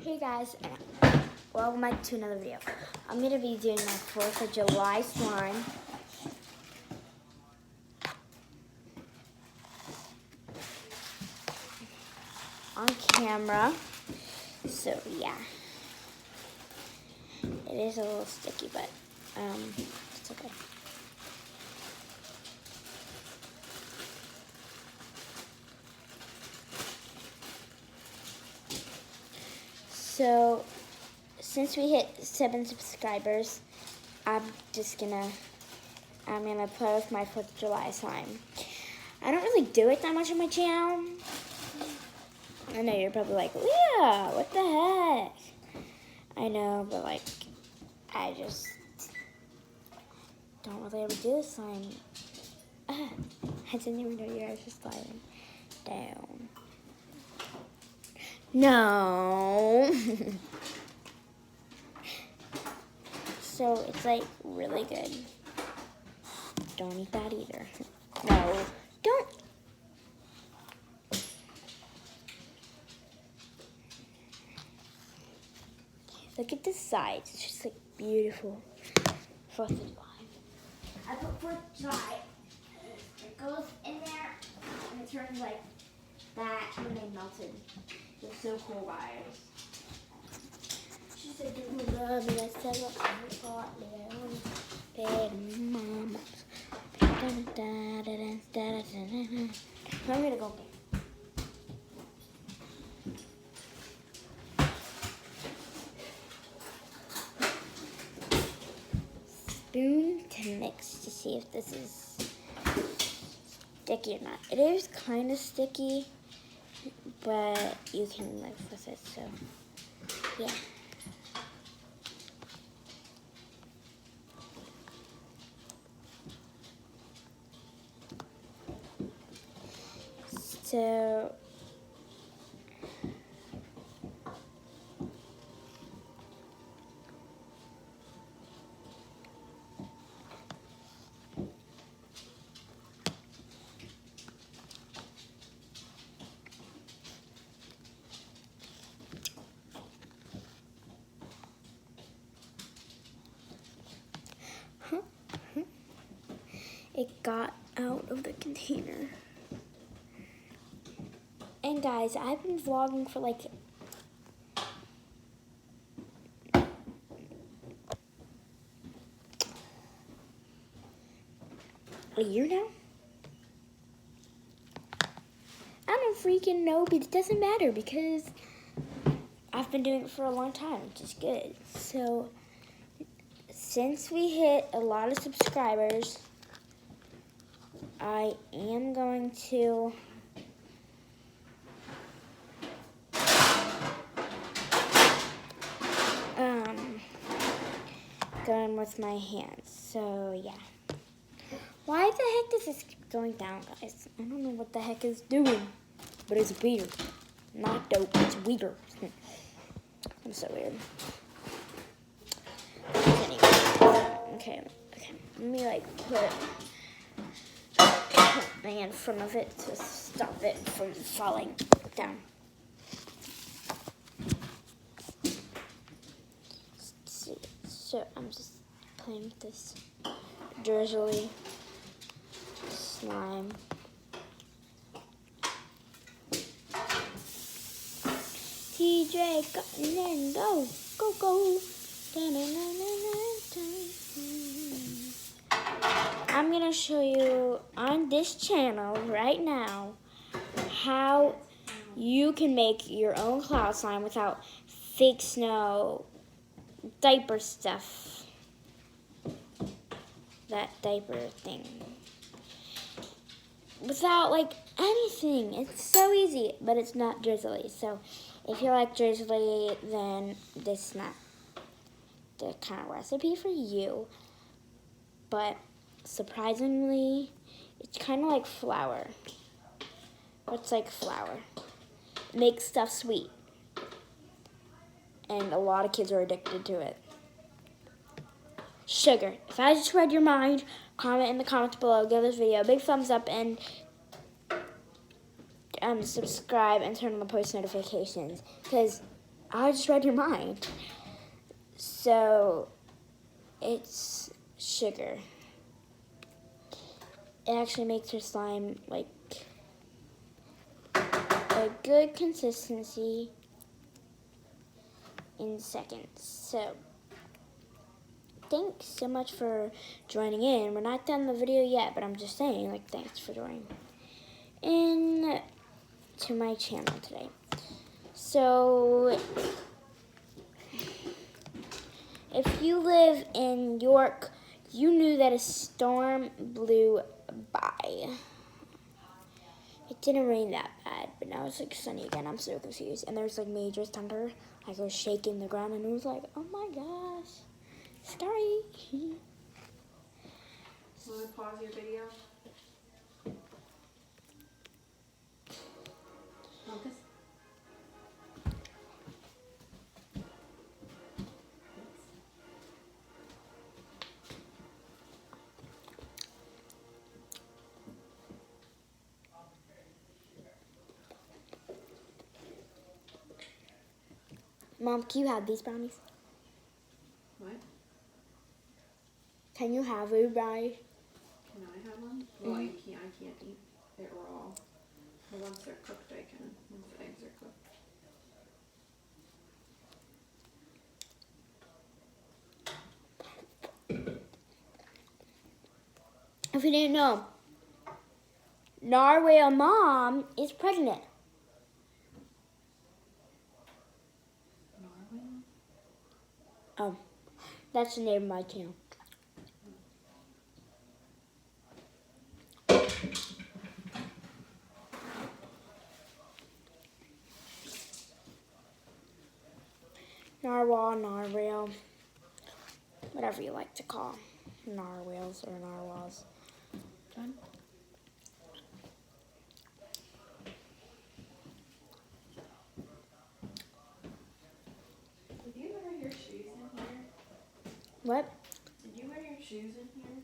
Hey guys, welcome back to another video. I'm going to be doing my 4th of July slime. On camera. So yeah. It is a little sticky, but it's okay. So, since we hit 7 subscribers, I'm gonna play with my 4th of July slime. I don't really do it that much on my channel. I know you're probably like, Leah, what the heck? I know, but like, I just don't really ever do this slime. I didn't even know you guys were sliding down. No. So it's like really good. Don't eat that either. No, don't. Look at the sides. It's just like beautiful. 4th of July. I put 4th of July. It goes in there and it turns like that when they melted. It's so cool, guys. She said, "Do you love me?" I said, "Look, I thought bed, mama." I'm gonna go get. Spoon to mix to see if this is sticky or not. It is kind of sticky, but you can live with it, so yeah. So it got out of the container. And guys, I've been vlogging for like a year now. I don't freaking know, but it doesn't matter because I've been doing it for a long time, which is good. So, since we hit a lot of subscribers, I am going to go in with my hands. So, yeah. Why the heck does this keep going down, guys? I don't know what the heck it's doing, but it's weird. Not dope, it's weird. It's so weird. Okay. Let me like put my hand in front of it to stop it from falling down. So I'm just playing with this drizzly slime. TJ, cutting in, go, go, go. I'm gonna show you on this channel right now how you can make your own cloud slime without fake snow, diaper stuff, that diaper thing. Without like anything. It's so easy, but it's not drizzly. So if you like drizzly, then this is not the kind of recipe for you. But surprisingly, it's kind of like flour. It's like flour. It makes stuff sweet. And a lot of kids are addicted to it. Sugar. If I just read your mind, comment in the comments below, give this video a big thumbs up, and subscribe and turn on the post notifications, because I just read your mind. So it's sugar. It actually makes your slime like a good consistency in seconds. So thanks so much for joining in. We're not done the video yet, but I'm just saying, like, thanks for joining in to my channel today. So if you live in York, you knew that a storm blew by. It didn't rain that bad, but now it's like sunny again. I'm so confused. And there's like major thunder. Like it was shaking the ground, and it was like, oh my gosh, scary. Want to pause your video? Focus. Mom, can you have these brownies? What? Can you have a brownie? Can I have one? Well, you can't. I can't eat it raw. But once they're cooked, I can. Once the eggs are cooked. If you didn't know, Narwhal Mom is pregnant. Narwhal? Oh, that's the name of my channel. Narwhal, whatever you like to call narwhals or narwhals. Done? Did you wear your shoes in here? What? Did you wear your shoes in here?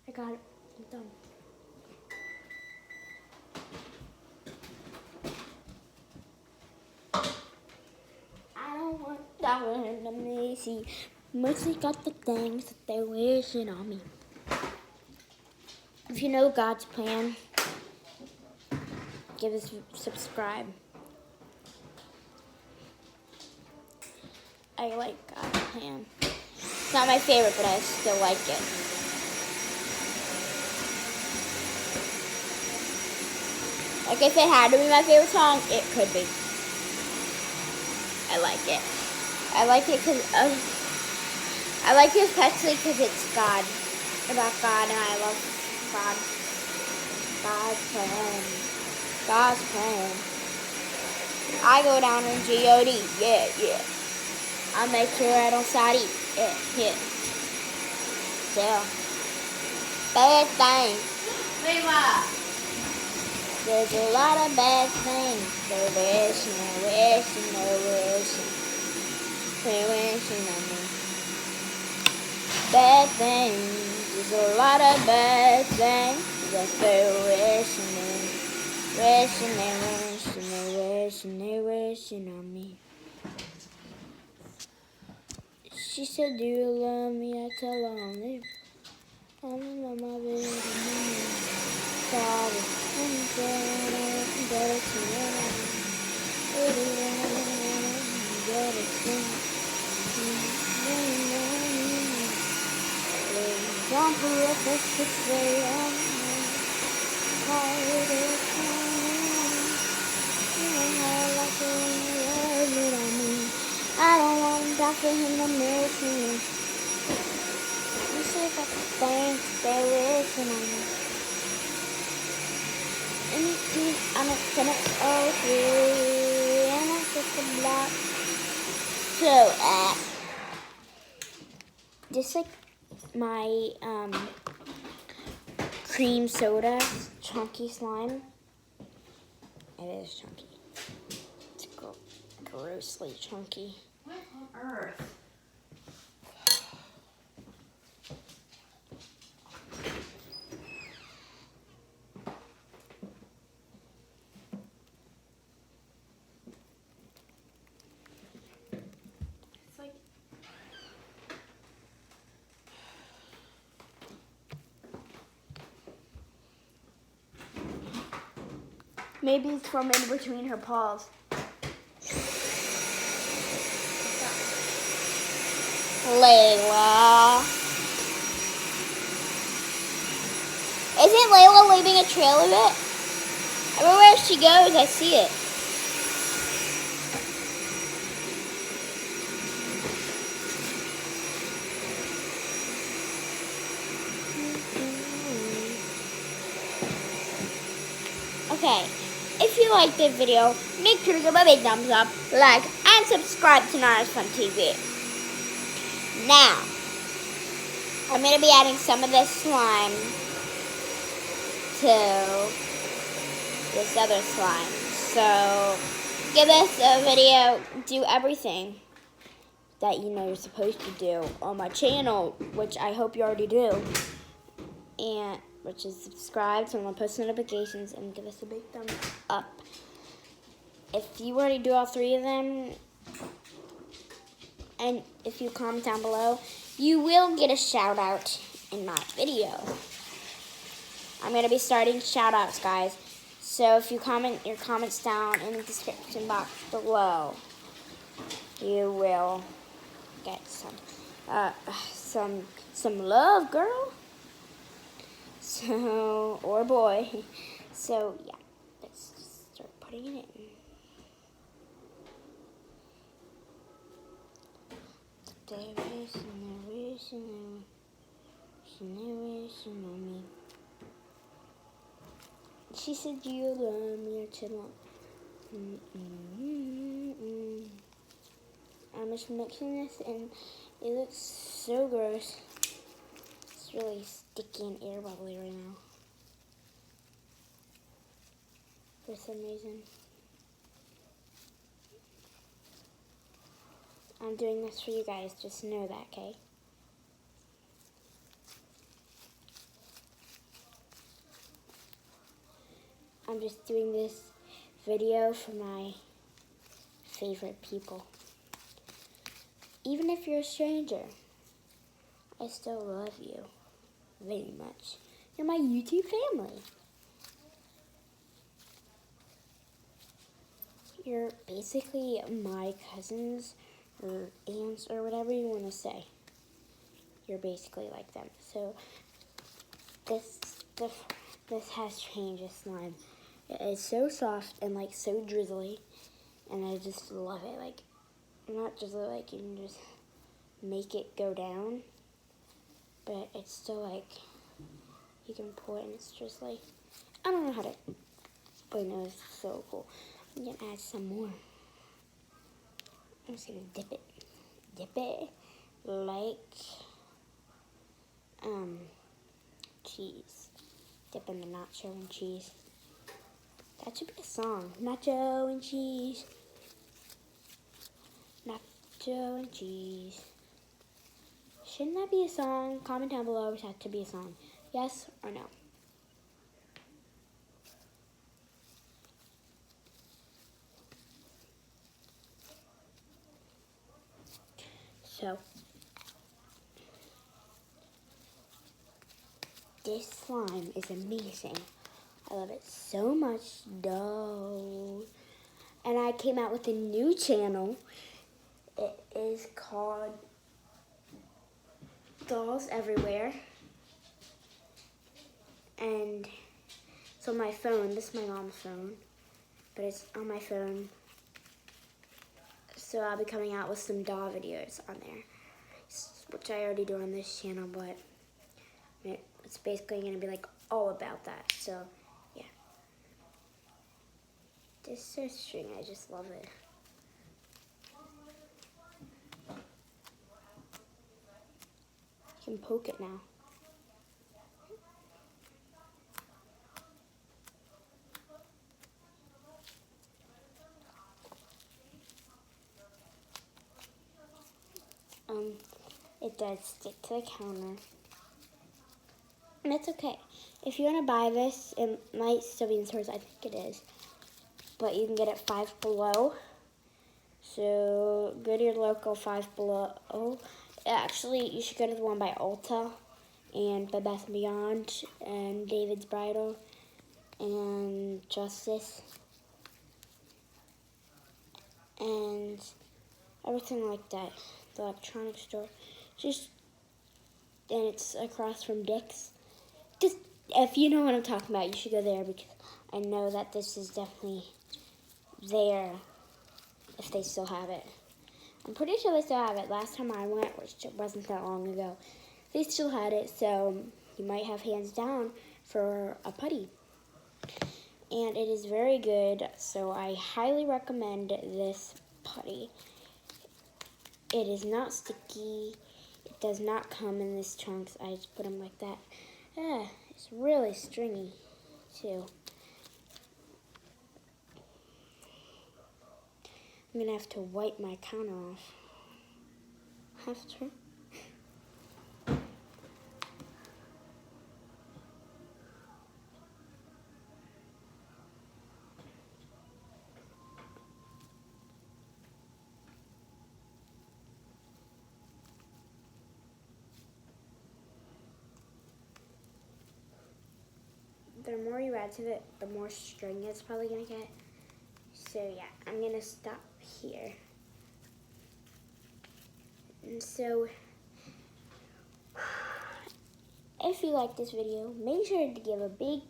I got it. I'm done. I don't want that one to me. See, mostly got the things that they're wishing on me. If you know God's plan, give us subscribe. I like God's plan. It's not my favorite, but I still like it. Like if it had to be my favorite song, it could be. I like it. I like it because I like it especially because it's God, about God, and I love God. God's plan. God's plan. I go down in G-O-D. Yeah, yeah. I'll make sure I don't side eat. Yeah, yeah. So, bad things. There's a lot of bad things. They're wishing, they're wishing, they're wishing. They're wishing on me. Bad things. There's a lot of bad things. Yes, they're wishing, they're wishing, they're wishing, they're wishing, they're wishing on me. She said, do you love me? I tell her only. I don't know my baby. Sorry. I'm better to don't put up a 6 a.m. Call it a I don't want to die for him to miss me. You see if I can think they're wishing on me. Anything I'm gonna okay, and I'm just a block. So, just like my cream soda chunky slime. It is chunky. It's grossly chunky. What on earth? It's like Maybe it's from in between her paws. Layla. Isn't Layla leaving a trail of it? Everywhere she goes, I see it. Okay, if you liked the video, make sure to give a big thumbs up, like, and subscribe to Nana's Fun TV. Now, I'm going to be adding some of this slime to this other slime. So, give this a video, do everything that you know you're supposed to do on my channel, which I hope you already do. And which is subscribe, turn on post notifications, and give us a big thumbs up. If you already do all three of them, and if you comment down below, you will get a shout out in my video. I'm going to be starting shout outs, guys. So if you comment your comments down in the description box below, you will get some love, girl. So, or boy. So, yeah. Let's just start putting it in. She said you love me or chillin'. I'm just mixing this and it looks so gross. It's really sticky and air bubbly right now. For some reason. I'm doing this for you guys, just know that, okay? I'm just doing this video for my favorite people. Even if you're a stranger, I still love you very much. You're my YouTube family. You're basically my cousins or aunts or whatever you want to say. You're basically like them. So this has changed this slime. It is so soft and like so drizzly, and I just love it. Like, not drizzly, like you can just make it go down, but it's still like you can pull it and it's just like, I don't know how to, but no, it's so cool. I'm gonna add some more. I'm just gonna dip it like cheese. Dip in the nacho and cheese. That should be a song. Nacho and cheese. Nacho and cheese. Shouldn't that be a song? Comment down below if that should be a song. Yes or no? So, this slime is amazing. I love it so much, though. And I came out with a new channel. It is called Dolls Everywhere. And it's on my phone. This is my mom's phone. But it's on my phone. So I'll be coming out with some doll videos on there. Which I already do on this channel, but it's basically going to be like all about that. So, yeah. This is so string. I just love it. can poke it now. It does stick to the counter. And it's okay. If you want to buy this, it might still be in stores. I think it is. But you can get it Five Below. So go to your local Five Below. Actually, you should go to the one by Ulta and Bed Bath & Beyond and David's Bridal and Justice and everything like that. The electronics store. And it's across from Dick's. Just, if you know what I'm talking about, you should go there because I know that this is definitely there if they still have it. I'm pretty sure they still have it. Last time I went, which wasn't that long ago, they still had it, so you might have hands down for a putty. And it is very good, so I highly recommend this putty. It is not sticky. It does not come in this chunks. I just put them like that. It's really stringy, too. I'm gonna have to wipe my counter off. After. The more you add to it, the more string it's probably gonna get. So yeah, I'm gonna stop here. And so, if you like this video, make sure to give a big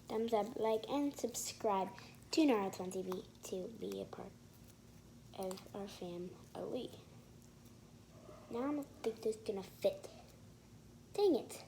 thumbs up, like, and subscribe to Naruto TV to be a part of our family. Now I don't think this is gonna fit. Dang it.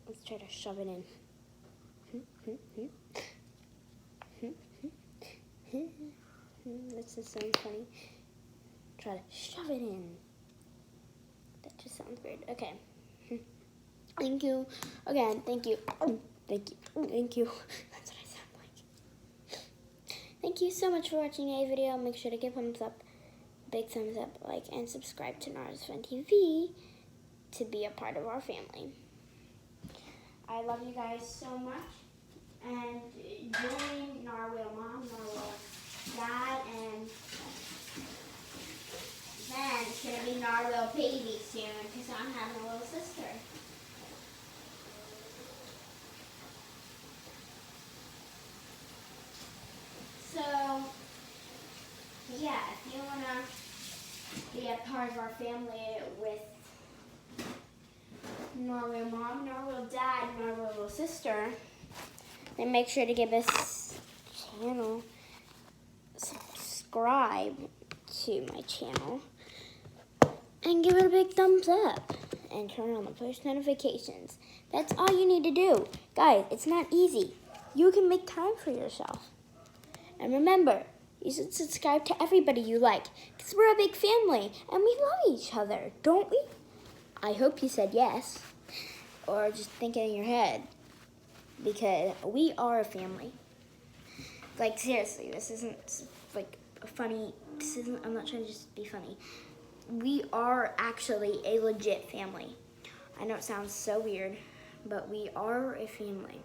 Let's try to shove it in. This just sounds funny. Try to shove it in. That just sounds weird. Okay. Thank you. Again, thank you. Thank you. Thank you. That's what I sound like. Thank you so much for watching today's video. Make sure to give thumbs up, big thumbs up, like, and subscribe to Naruto TV to be a part of our family. I love you guys so much. And join Narwhal Mom, Narwhal Dad, and then it's going to be Narwhal Baby soon because I'm having a little sister. So, yeah, if you want to be a part of our family with Narwhal Mom, Narwhal Dad, Narwhal little sister, then make sure to give this channel, subscribe to my channel, and give it a big thumbs up, and turn on the post notifications. That's all you need to do. Guys, it's not easy. You can make time for yourself. And remember, you should subscribe to everybody you like, because we're a big family, and we love each other, don't we? I hope you said yes, or just think it in your head, because we are a family. Like, seriously, this isn't like a funny, I'm not trying to just be funny. We are actually a legit family. I know it sounds so weird, but we are a family.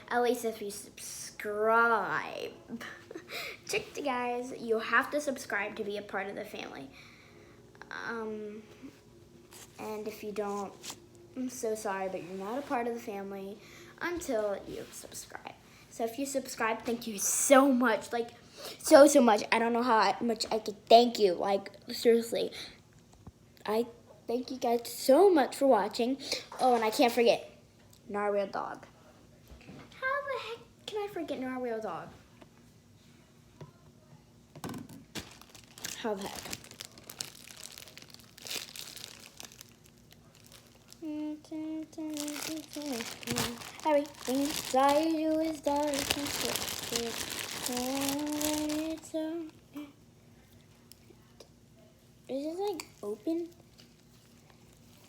At least if you subscribe. Trick to guys, you have to subscribe to be a part of the family. And if you don't, I'm so sorry, but you're not a part of the family until you subscribe. So if you subscribe, thank you so much. Like, so much. I don't know how much I could thank you. Like, seriously. I thank you guys so much for watching. Oh, and I can't forget Narwhal Dog. How the heck can I forget Narwhal Dog? How the heck? Everything inside you is dark and twisted.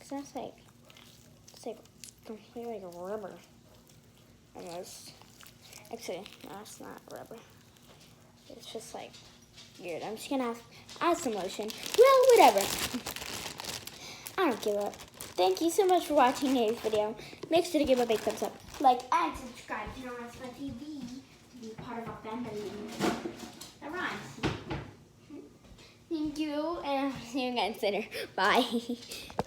Cause that's like, it's like completely like rubber. Almost. Actually, no, it's not rubber. It's just like weird. I'm just gonna add some lotion. Well, whatever. I don't give up. Thank you so much for watching today's video. Make sure to give a big thumbs up, like, and subscribe to Norma TV to be part of our family. That rhymes. Thank you, and I'll see you guys later. Bye.